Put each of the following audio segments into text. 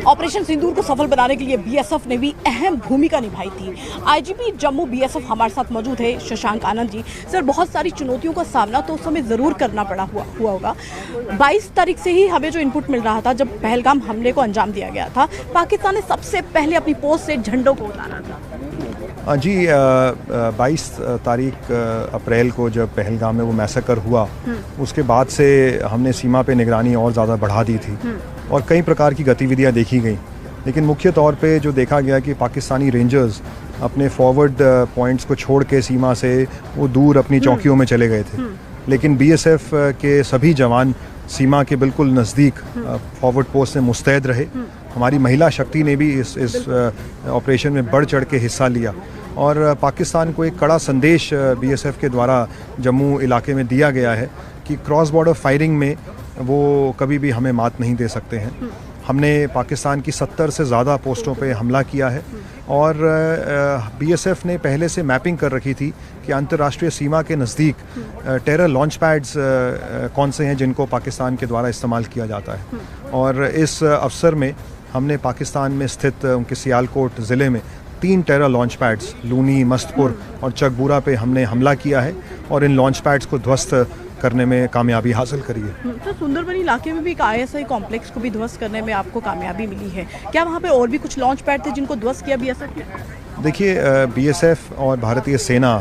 Operation सिंदूर को सफल बनाने के लिए बीएसएफ ने भी अहम भूमिका निभाई थी। आईजीपी जम्मू बीएसएफ हमारे साथ मौजूद है, शशांक आनंद जी। सर, बहुत सारी चुनौतियों का सामना तो उस समय ज़रूर करना हुआ होगा। 22 तारीख से ही हमें जो इनपुट मिल रहा था, जब पहलगाम हमले को अंजाम दिया गया था, पाकिस्तान ने सबसे पहले अपनी पोस्ट से झंडों को उतारा था। जी, 22 तारीख अप्रैल को जब पहलगाम में वो मैसेकर हुआ, उसके बाद से हमने सीमा पे निगरानी और ज़्यादा बढ़ा दी थी और कई प्रकार की गतिविधियां देखी गई। लेकिन मुख्य तौर पे जो देखा गया कि पाकिस्तानी रेंजर्स अपने फॉरवर्ड पॉइंट्स को छोड़ के सीमा से वो दूर अपनी चौकियों में चले गए थे। लेकिन बीएसएफ के सभी जवान सीमा के बिल्कुल नज़दीक फॉरवर्ड पोस्ट में मुस्तैद रहे। हमारी महिला शक्ति ने भी इस ऑपरेशन में बढ़ चढ़ के हिस्सा लिया और पाकिस्तान को एक कड़ा संदेश बीएसएफ के द्वारा जम्मू इलाके में दिया गया है कि क्रॉस बॉर्डर फायरिंग में वो कभी भी हमें मात नहीं दे सकते हैं। हमने पाकिस्तान की 70 से ज़्यादा पोस्टों पे हमला किया है और बीएसएफ ने पहले से मैपिंग कर रखी थी कि अंतर्राष्ट्रीय सीमा के नज़दीक टेरर लॉन्च पैड्स कौन से हैं जिनको पाकिस्तान के द्वारा इस्तेमाल किया जाता है। और इस अवसर में हमने पाकिस्तान में स्थित उनके सियालकोट ज़िले में 3 terror launch pads Looni, Mastpur और चकबूरा पे हमने हमला किया है और इन लॉन्च पैड्स को ध्वस्त करने में कामयाबी हासिल करी है। तो सुंदरबनी इलाके में भी एक आईएसआई कॉम्प्लेक्स को भी ध्वस्त करने में आपको कामयाबी मिली है। क्या वहाँ पे और भी कुछ लॉन्च पैड थे जिनको ध्वस्त किया बीएसएफ ने? देखिए, बीएसएफ और भारतीय सेना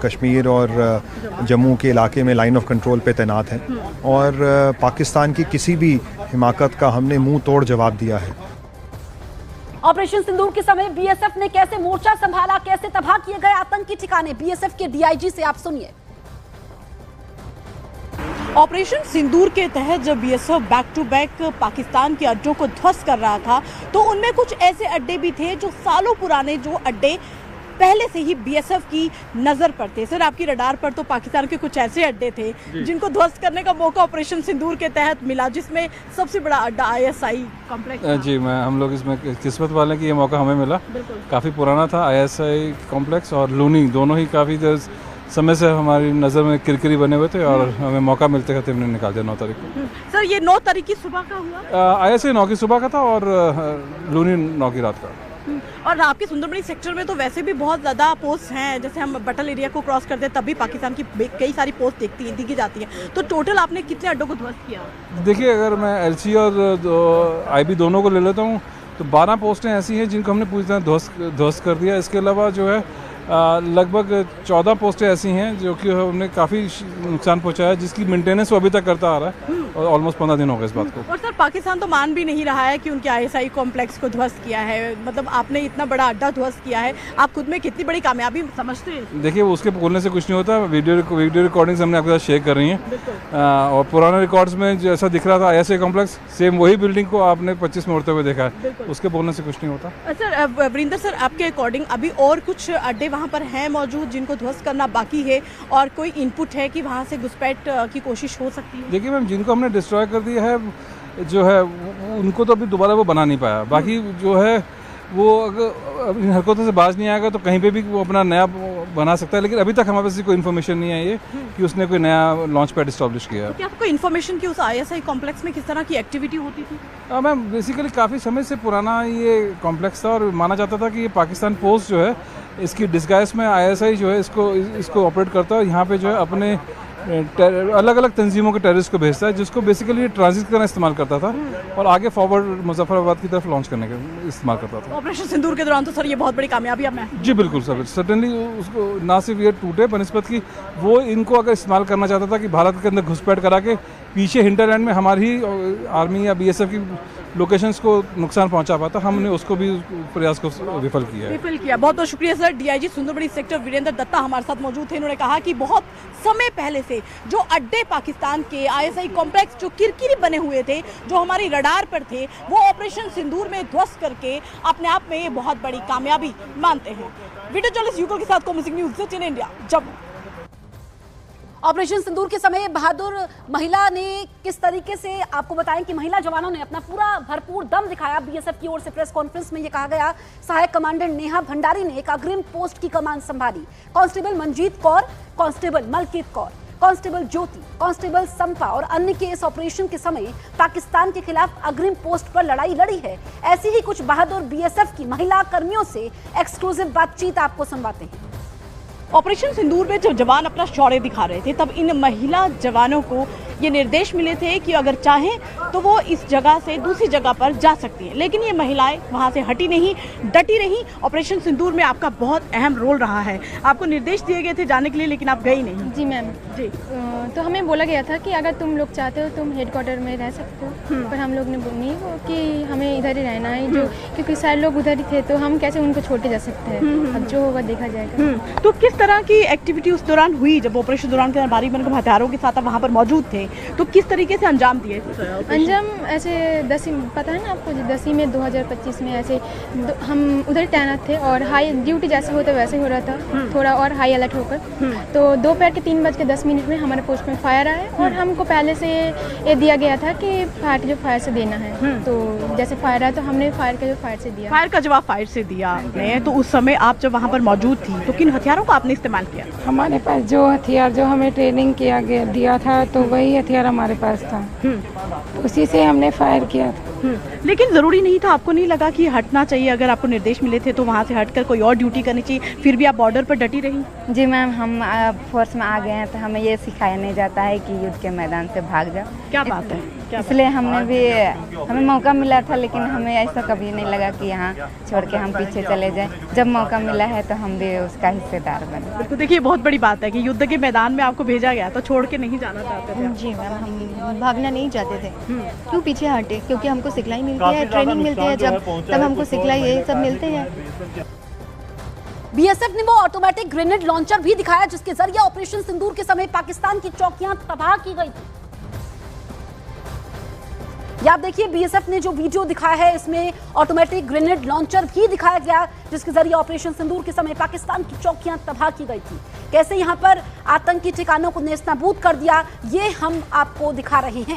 कश्मीर और जम्मू के इलाके में लाइन ऑफ कंट्रोल पे तैनात हैं और पाकिस्तान की किसी भी हिमाकत का हमने मुंह तोड़ जवाब दिया है। ऑपरेशन सिंदूर के समय बीएसएफ ने कैसे मोर्चा संभाला, कैसे तबाह किए गए आतंकी ठिकाने, बीएसएफ के डीआईजी से आप सुनिए। ऑपरेशन सिंदूर के तहत जब BSF back to back Pakistan के अड्डों को ध्वस्त कर रहा था, तो उनमें कुछ ऐसे अड्डे भी थे जो सालों पुराने, जो अड्डे पहले से ही बीएसएफ की नजर पर थे। सर, आपकी रडार पर तो पाकिस्तान के कुछ ऐसे अड्डे थे जिनको ध्वस्त करने का मौका ऑपरेशन सिंदूर के तहत मिला, जिसमें सबसे बड़ा अड्डा आईएसआई कॉम्प्लेक्स। जी, हम लोग इसमें किस्मत वाले कि ये मौका हमें मिला। काफ़ी पुराना था आईएसआई कॉम्प्लेक्स और लूनी, दोनों ही काफ़ी समय से हमारी नज़र में किरकिरी बने हुए थे और हमें मौका मिलते कहते हमने निकाल दिया 9 तारीख को। सर, ये 9 तारीख की सुबह का हुआ? आईएसआई 9 की सुबह का था और लूनी 9 की रात का। और आपके सुंदरबनी सेक्टर में तो वैसे भी बहुत ज़्यादा पोस्ट हैं। जैसे हम बटल एरिया को क्रॉस करते हैं तब भी पाकिस्तान की कई सारी पोस्ट दिखी जाती हैं। तो टोटल आपने कितने अड्डों को ध्वस्त किया? देखिए, अगर मैं एलसी और आईबी दोनों को ले लेता हूँ तो 12 पोस्टें ऐसी हैं जिनको हमने पूरी तरह ध्वस्त कर दिया। इसके अलावा जो है लगभग 14 पोस्टें ऐसी हैं जो कि हमने काफ़ी नुकसान पहुंचाया, जिसकी मेंटेनेंस वो अभी तक करता आ रहा है और ऑलमोस्ट 15 दिन हो गए इस बात को। और सर, पाकिस्तान तो मान भी नहीं रहा है कि उनके आईएसआई कॉम्प्लेक्स को ध्वस्त किया है। मतलब आपने इतना बड़ा अड्डा ध्वस्त किया है, आप खुद में कितनी बड़ी कामयाबी समझते हैं? देखिए, उसके बोलने से कुछ नहीं होता। वीडियो रिकॉर्डिंग्स हमने आपके साथ शेयर कर रही हैं और पुराने रिकॉर्ड्स में जैसा दिख रहा था आईएसआई कॉम्प्लेक्स, सेम वही बिल्डिंग को आपने 25 में उड़ते हुए देखा है। उसके बोलने से कुछ नहीं होता। सर, वरिंदर सर, आपके अकॉर्डिंग अभी और कुछ अड्डे वहाँ पर हैं मौजूद जिनको ध्वस्त करना बाकी है, और कोई इनपुट है कि वहाँ से घुसपैठ की कोशिश हो सकती है? देखिए मैम, जिनको हमने डिस्ट्रॉय कर दिया है जो है उनको तो अभी दोबारा वो बना नहीं पाया। बाकी जो है वो अगर इन हरकतों से बाज नहीं आएगा तो कहीं पे भी वो अपना नया बना सकता है। लेकिन अभी तक हमारे पास कोई इन्फॉर्मेशन नहीं आई है कि उसने कोई नया लॉन्च पैड इस्टेब्लिश किया है। क्या आपको इन्फॉर्मेशन कि उस आईएसआई कॉम्प्लेक्स में किस तरह की एक्टिविटी होती थी? मैम, बेसिकली काफ़ी समय से पुराना ये कॉम्प्लेक्स था और माना जाता था कि ये पाकिस्तान पोस्ट जो है इसकी डिस्गाइज में आईएसआई जो है इसको ऑपरेट करता है और यहाँ पे जो है अपने अलग अलग तंजीमों के टेररिस्ट को भेजता है, जिसको बेसिकली ट्रांजिट करना इस्तेमाल करता था और आगे फॉरवर्ड मुजफ्फराबाद की तरफ लॉन्च करने का इस्तेमाल करता था। ऑपरेशन सिंदूर के दौरान तो सर ये बहुत बड़ी कामयाबी है। जी बिल्कुल सर, सर्टेनली उसको ना सिर्फ ये टूटे बनस्पत की, वो इनको अगर इस्तेमाल करना चाहता था कि भारत के अंदर घुसपैठ करा के पीछे हिंटरलैंड में हमारी ही आर्मी या बीएसएफ की लोकेशंस को नुकसान पहुंचा पाता, हमने उसको भी प्रयास को विफल किया। बहुत बहुत शुक्रिया sir. DIG Sundarbani sector Virendra Datta हमारे साथ मौजूद थे। उन्होंने कहा कि बहुत समय पहले से जो अड्डे पाकिस्तान के आईएसआई कॉम्प्लेक्स जो किरकिरी बने हुए थे, जो हमारी रडार पर थे, वो ऑपरेशन सिंदूर में ध्वस्त करके अपने आप में ये बहुत बड़ी कामयाबी मानते हैं। वीडियो जर्नलिस्ट युगल के साथ कॉमन Singh, news 18 India, Jammu. Operation Sindoor के समय बहादुर महिला ने किस तरीके से, आपको बताएं कि महिला जवानों ने अपना पूरा भरपूर दम दिखाया। बीएसएफ की ओर से प्रेस कॉन्फ्रेंस में यह कहा गया, सहायक कमांडेंट नेहा भंडारी ने एक अग्रिम पोस्ट की कमान संभाली। Constable Manjeet Kaur, constable Malkeet Kaur, constable Jyoti, constable Sampa और अन्य के इस ऑपरेशन के समय पाकिस्तान के खिलाफ अग्रिम पोस्ट पर लड़ाई लड़ी है। ऐसी ही कुछ बहादुर बीएसएफ की महिला कर्मियों से एक्सक्लूसिव बातचीत आपको सुनवाते हैं। ऑपरेशन सिंदूर में जब जवान अपना शौर्य दिखा रहे थे तब इन महिला जवानों को ये निर्देश मिले थे कि अगर चाहें तो वो इस जगह से दूसरी जगह पर जा सकती हैं, लेकिन ये महिलाएं वहां से हटी नहीं, डटी रही। ऑपरेशन सिंदूर में आपका बहुत अहम रोल रहा है। आपको निर्देश दिए गए थे जाने के लिए, लेकिन आप गई नहीं। जी मैम जी। तो हमें बोला गया था कि अगर तुम लोग चाहते हो तुम हेडक्वार्टर में रह सकते हो, पर हम लोग ने नहीं वो कि हमें इधर ही रहना है, जो क्योंकि सारे लोग उधर ही थे तो हम कैसे उनको छोड़ के जा सकते हैं। अब जो होगा देखा जाएगा। तो किस तरह की एक्टिविटी उस दौरान हुई जब ऑपरेशन दौरान के भारी भरकम हथियारों के साथ आप वहाँ पर मौजूद थे, तो किस तरीके से अंजाम दिए? अंजाम ऐसे 10वीं पता है ना आपको, 10वीं में 2025 में ऐसे हम उधर तैनात थे और हाई ड्यूटी जैसे होता वैसे हो रहा था, थोड़ा और हाई अलर्ट होकर। तो दोपहर के 3:10 में हमारे पोस्ट में फायर आया और हमको पहले से ये दिया गया था कि फायर जो फायर से देना है। तो जैसे फायर आया तो हमने फायर का जो फायर से दिया। फायर का जवाब फायर से दिया आपने। तो उस समय आप जब वहाँ पर मौजूद थी तो किन हथियारों का आपने इस्तेमाल किया? हमारे पास जो हथियार जो हमें ट्रेनिंग किया गया दिया था तो वही हथियार हमारे पास था, उसी से हमने फायर किया था। लेकिन जरूरी नहीं था, आपको नहीं लगा कि हटना चाहिए? अगर आपको निर्देश मिले थे तो वहाँ से हटकर कोई और ड्यूटी करनी चाहिए, फिर भी आप बॉर्डर पर डटी रही? जी मैम, हम फोर्स में आ गए हैं तो हमें ये सिखाया नहीं जाता है कि युद्ध के मैदान से भाग जाओ। क्या बात है। इसलिए हमने भी हमें मौका मिला था, लेकिन हमें ऐसा कभी नहीं लगा कि यहाँ छोड़ के हम पीछे चले जाएं। जब मौका मिला है तो हम भी उसका हिस्सेदार बने। बिल्कुल, देखिए बहुत बड़ी बात है कि युद्ध के मैदान में आपको भेजा गया तो छोड़ के नहीं जाना चाहते थे। जी मैम, हम भागना नहीं चाहते थे। क्यों पीछे हटे? क्योंकि हमको सिखलाई मिलती है, ट्रेनिंग मिलती है, तब हमको सिखलाई ये सब मिलते हैं। बीएसएफ ने वो ऑटोमेटिक ग्रेनेड लॉन्चर भी दिखाया जिसके जरिए ऑपरेशन सिंदूर के समय पाकिस्तान की चौकियां तबाह की गई थी। ये आप देखिए, बीएसएफ ने जो वीडियो दिखाया है इसमें ऑटोमेटिक ग्रेनेड लॉन्चर भी दिखाया गया जिसके जरिए ऑपरेशन सिंदूर के समय पाकिस्तान की चौकियां तबाह की गई थी। कैसे यहां पर आतंकी ठिकानों को नेस्तनाबूद कर दिया, ये हम आपको दिखा रहे हैं।